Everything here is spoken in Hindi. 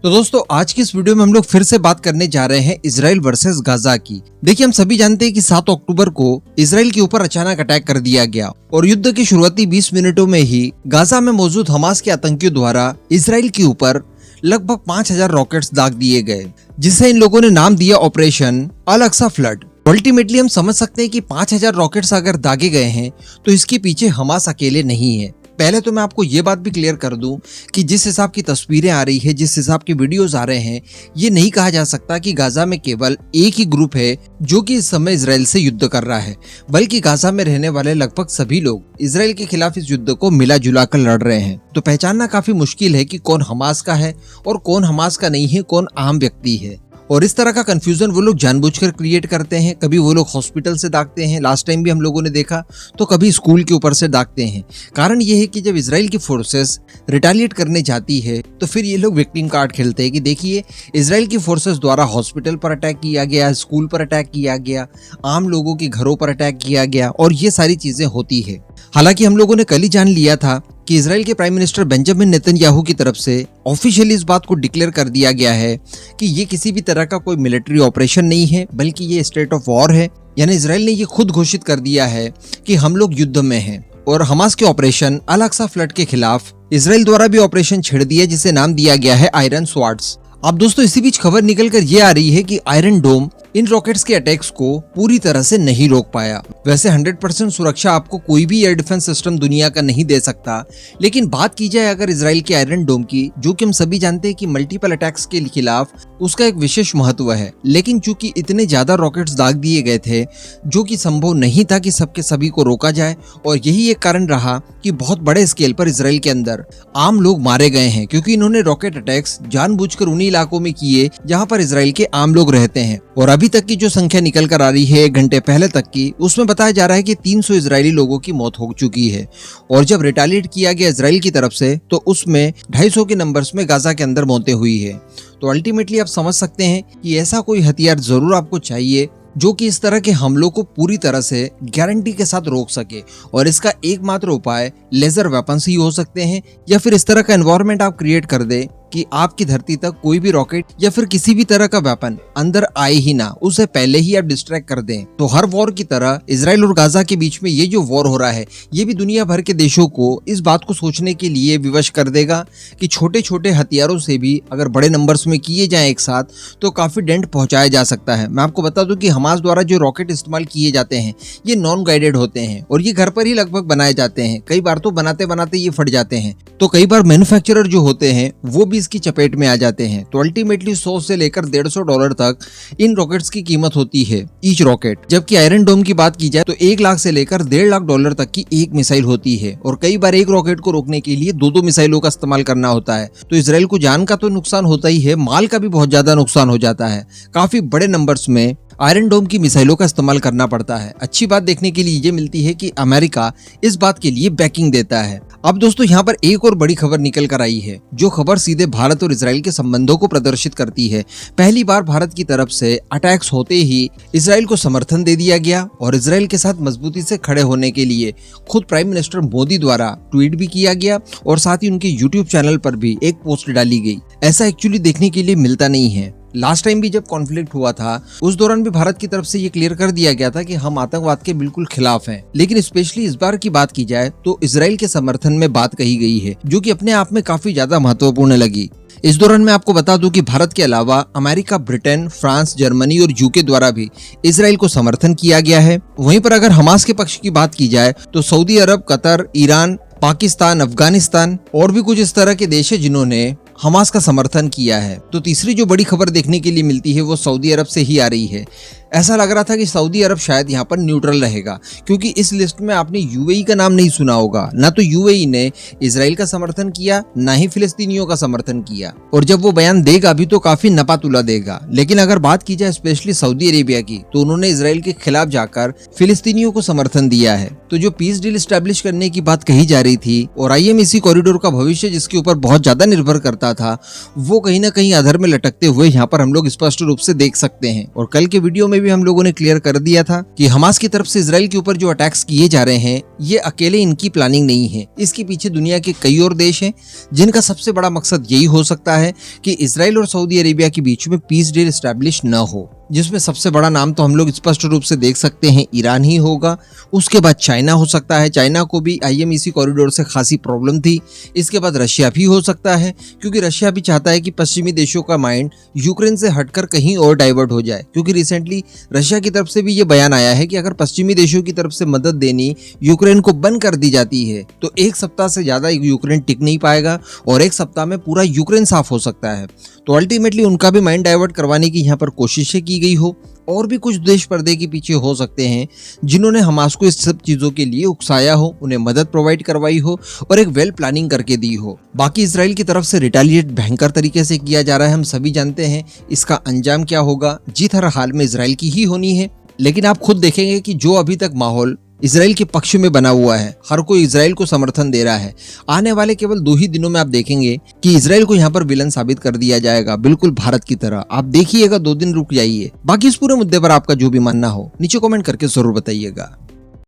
तो दोस्तों आज की इस वीडियो में हम लोग फिर से बात करने जा रहे हैं इजराइल वर्सेस गाजा की। देखिए, हम सभी जानते हैं कि 7 अक्टूबर को इजराइल के ऊपर अचानक अटैक कर दिया गया और युद्ध की शुरुआती 20 मिनटों में ही गाजा में मौजूद हमास के आतंकियों द्वारा इजराइल के ऊपर लगभग 5000 रॉकेट्स दाग दिए गए, जिसे इन लोगों ने नाम दिया ऑपरेशन अल अक्सा फ्लड। अल्टीमेटली हम समझ सकते हैं कि 5000 रॉकेट्स अगर दागे गए हैं तो इसके पीछे हमास अकेले नहीं है। पहले तो मैं आपको ये बात भी क्लियर कर दूं कि जिस हिसाब की तस्वीरें आ रही है, जिस हिसाब के वीडियोस आ रहे हैं, ये नहीं कहा जा सकता कि गाजा में केवल एक ही ग्रुप है जो कि इस समय इजराइल से युद्ध कर रहा है, बल्कि गाजा में रहने वाले लगभग सभी लोग इजराइल के खिलाफ इस युद्ध को मिला जुला कर लड़ रहे हैं। तो पहचानना काफी मुश्किल है कि कौन हमास का है और कौन हमास का नहीं है, कौन आम व्यक्ति है। और इस तरह का कंफ्यूजन वो लोग जानबूझकर क्रिएट करते हैं। कभी वो लोग हॉस्पिटल से दागते हैं, लास्ट टाइम भी हम लोगों ने देखा, तो कभी स्कूल के ऊपर से दागते हैं। कारण ये है कि जब इजराइल की फोर्सेस रिटेलिएट करने जाती है तो फिर ये लोग विक्टिम कार्ड खेलते हैं कि देखिए, इजराइल की फोर्सेस द्वारा हॉस्पिटल पर अटैक किया गया, स्कूल पर अटैक किया गया, आम लोगों के घरों पर अटैक किया गया और ये सारी चीजें होती है। हालांकि हम लोगों ने कल ही जान लिया था कि इजराइल के प्राइम मिनिस्टर बेंजामिन नेतन्याहू की तरफ से ऑफिशियली इस बात को डिक्लेयर कर दिया गया है कि ये किसी भी तरह का कोई मिलिट्री ऑपरेशन नहीं है, बल्कि ये स्टेट ऑफ वॉर है। यानी इजराइल ने ये खुद घोषित कर दिया है कि हम लोग युद्ध में हैं। और हमास के ऑपरेशन अल अक्सा फ्लड के खिलाफ इजराइल द्वारा भी ऑपरेशन छेड़ दिया, जिसे नाम दिया गया है आयरन स्वॉर्ड्स। अब दोस्तों इसी बीच खबर निकल कर ये आ रही है कि आयरन डोम इन रॉकेट्स के अटैक्स को पूरी तरह से नहीं रोक पाया। वैसे 100% सुरक्षा आपको कोई भी एयर डिफेंस सिस्टम दुनिया का नहीं दे सकता, लेकिन बात की जाए अगर इजराइल के आयरन डोम की, जो कि हम सभी जानते हैं कि मल्टीपल अटैक्स के खिलाफ उसका एक विशेष महत्व है, लेकिन चूंकि इतने ज्यादा रॉकेट्स दाग दिए गए थे जो कि संभव नहीं था कि सबके सभी को रोका जाए, और यही एक कारण रहा कि बहुत बड़े स्केल पर इजराइल के अंदर आम लोग मारे गए हैं, क्योंकि इन्होंने रॉकेट अटैक्स जानबूझकर उन्हीं इलाकों में किए जहां पर इजराइल के आम लोग रहते हैं। और अभी तक की जो संख्या निकल कर आ रही है 1 घंटे पहले तक की, उसमें बताया जा रहा है कि 300 इजरायली लोगों की मौत हो चुकी है। और जब रिटेलिएट किया गया इजराइल की तरफ से तो उसमें 250 के नंबर्स में गाजा के अंदर मौतें हुई है। तो अल्टीमेटली आप समझ सकते हैं कि ऐसा कोई हथियार जरूर आपको चाहिए जो कि इस तरह के हमलों को पूरी तरह से गारंटी के साथ रोक सके, और इसका एकमात्र उपाय लेजर वेपन्स ही हो सकते हैं, या फिर इस तरह का एनवायरनमेंट आप क्रिएट कर दे कि आपकी धरती तक कोई भी रॉकेट या फिर किसी भी तरह का वेपन अंदर आए ही ना, उसे पहले ही आप डिस्ट्रैक्ट कर दें। तो हर वॉर की तरह इजराइल और गाजा के बीच में ये जो वॉर हो रहा है, ये भी दुनिया भर के देशों को इस बात को सोचने के लिए विवश कर देगा कि छोटे छोटे हथियारों से भी अगर बड़े नंबर्स में किए जाएं एक साथ तो काफी डेंट पहुंचाया जा सकता है। मैं आपको बता दूं कि हमास द्वारा जो रॉकेट इस्तेमाल किए जाते हैं ये नॉन गाइडेड होते हैं और ये घर पर ही लगभग बनाए जाते हैं। कई बार तो बनाते बनाते ये फट जाते हैं, तो कई बार मैन्युफैक्चरर जो होते हैं वो भी इसकी चपेट में आ जाते हैं। तो अल्टीमेटली 100 से लेकर $150 तक इन रॉकेट्स की कीमत होती है ईच रॉकेट। जबकि आयरन डोम की बात की जाए तो 1 लाख से लेकर $1.5 लाख तक की एक मिसाइल होती है, और कई बार एक रॉकेट को रोकने के लिए 2 मिसाइलों का इस्तेमाल करना होता है। तो इजराइल को जान का तो नुकसान होता ही है, माल का भी बहुत ज्यादा नुकसान हो जाता है। काफी बड़े नंबर्स में आयरन डोम की मिसाइलों का इस्तेमाल करना पड़ता है। अच्छी बात देखने के लिए ये मिलती है कि अमेरिका इस बात के लिए बैकिंग देता है। अब दोस्तों यहाँ पर एक और बड़ी खबर निकल कर आई है, जो खबर सीधे भारत और इजराइल के संबंधों को प्रदर्शित करती है। पहली बार भारत की तरफ से अटैक्स होते ही इजराइल को समर्थन दे दिया गया, और इजराइल के साथ मजबूती से खड़े होने के लिए खुद प्राइम मिनिस्टर मोदी द्वारा ट्वीट भी किया गया, और साथ ही उनके यूट्यूब चैनल पर भी एक पोस्ट डाली गई। ऐसा एक्चुअली देखने के लिए मिलता नहीं है। लास्ट टाइम भी जब कॉन्फ्लिक्ट हुआ था उस दौरान भी भारत की तरफ से ये क्लियर कर दिया गया था कि हम आतंकवाद के बिल्कुल खिलाफ हैं, लेकिन स्पेशली इस बार की बात की जाए तो इजराइल के समर्थन में बात कही गई है, जो कि अपने आप में काफी ज्यादा महत्वपूर्ण लगी। इस दौरान मैं आपको बता दूं कि भारत के अलावा अमेरिका, ब्रिटेन, फ्रांस, जर्मनी और यूके द्वारा भी इजराइल को समर्थन किया गया है। वहीं पर अगर हमास के पक्ष की बात की जाए तो सऊदी अरब, कतर, ईरान, पाकिस्तान, अफगानिस्तान और भी कुछ इस तरह के देश है जिन्होंने हमास का समर्थन किया है। तो तीसरी जो बड़ी खबर देखने के लिए मिलती है वो सऊदी अरब से ही आ रही है। ऐसा लग रहा था कि सऊदी अरब शायद यहाँ पर न्यूट्रल रहेगा, क्योंकि इस लिस्ट में आपने यूएई का नाम नहीं सुना होगा। ना तो यूएई ने इजराइल का समर्थन किया, ना ही फिलिस्तीनियों का समर्थन किया, और जब वो बयान देगा भी तो काफी नपा तुला देगा। लेकिन अगर बात की जाए स्पेशली सऊदी अरेबिया की, तो उन्होंने इजराइल के खिलाफ जाकर फिलिस्तीनियों को समर्थन दिया है। तो जो पीस डील स्टैब्लिश करने की बात कही जा रही थी और आईएमईसी कॉरिडोर का भविष्य जिसके ऊपर बहुत ज्यादा निर्भर करता रहा था वो कहीं ना कहीं अधर में लटकते हुए यहाँ पर हम लोग स्पष्ट रूप से देख सकते हैं। और कल के वीडियो में भी हम लोगों ने क्लियर कर दिया था कि हमास की तरफ से इजराइल के ऊपर जो अटैक्स किए जा रहे हैं ये अकेले इनकी प्लानिंग नहीं है, इसके पीछे दुनिया के कई और देश हैं जिनका सबसे बड़ा मकसद यही हो सकता है कि इजराइल और सऊदी अरेबिया के बीच में पीस डील एस्टैब्लिश न हो, जिसमें सबसे बड़ा नाम तो हम लोग स्पष्ट रूप से देख सकते हैं ईरान ही होगा। उसके बाद चाइना हो सकता है, चाइना को भी IMEC कॉरिडोर से खासी प्रॉब्लम थी। इसके बाद रशिया भी हो सकता है क्योंकि रशिया भी चाहता है कि पश्चिमी देशों का माइंड यूक्रेन से हटकर कहीं और डाइवर्ट हो जाए, क्योंकि रिसेंटली रशिया की तरफ से भी ये बयान आया है कि अगर पश्चिमी देशों की तरफ से मदद देनी यूक्रेन को बंद कर दी जाती है तो एक सप्ताह से ज्यादा यूक्रेन टिक नहीं पाएगा और एक सप्ताह में पूरा यूक्रेन साफ हो सकता है। तो अल्टीमेटली उनका भी माइंड डाइवर्ट करवाने की यहाँ पर कोशिशें की गई हो। और भी कुछ देश पर्दे के पीछे हो सकते हैं जिन्होंने हमास को इस सब चीजों के लिए उकसाया हो, उन्हें मदद प्रोवाइड करवाई हो और एक वेल प्लानिंग करके दी हो। बाकी इजराइल की तरफ से रिटेलिएट भयंकर तरीके से किया जा रहा है, हम सभी जानते हैं इसका अंजाम क्या होगा। जीत हर हाल में इजराइल की ही होनी है, लेकिन आप खुद देखेंगे कि जो अभी तक माहौल इजराइल के पक्ष में बना हुआ है, हर कोई इजराइल को समर्थन दे रहा है। आने वाले केवल 2 ही दिनों में आप देखेंगे कि इजराइल को यहाँ पर विलन साबित कर दिया जाएगा, बिल्कुल भारत की तरह। आप देखिएगा, 2 दिन रुक जाइए। बाकी इस पूरे मुद्दे पर आपका जो भी मानना हो नीचे कमेंट करके जरूर बताइएगा।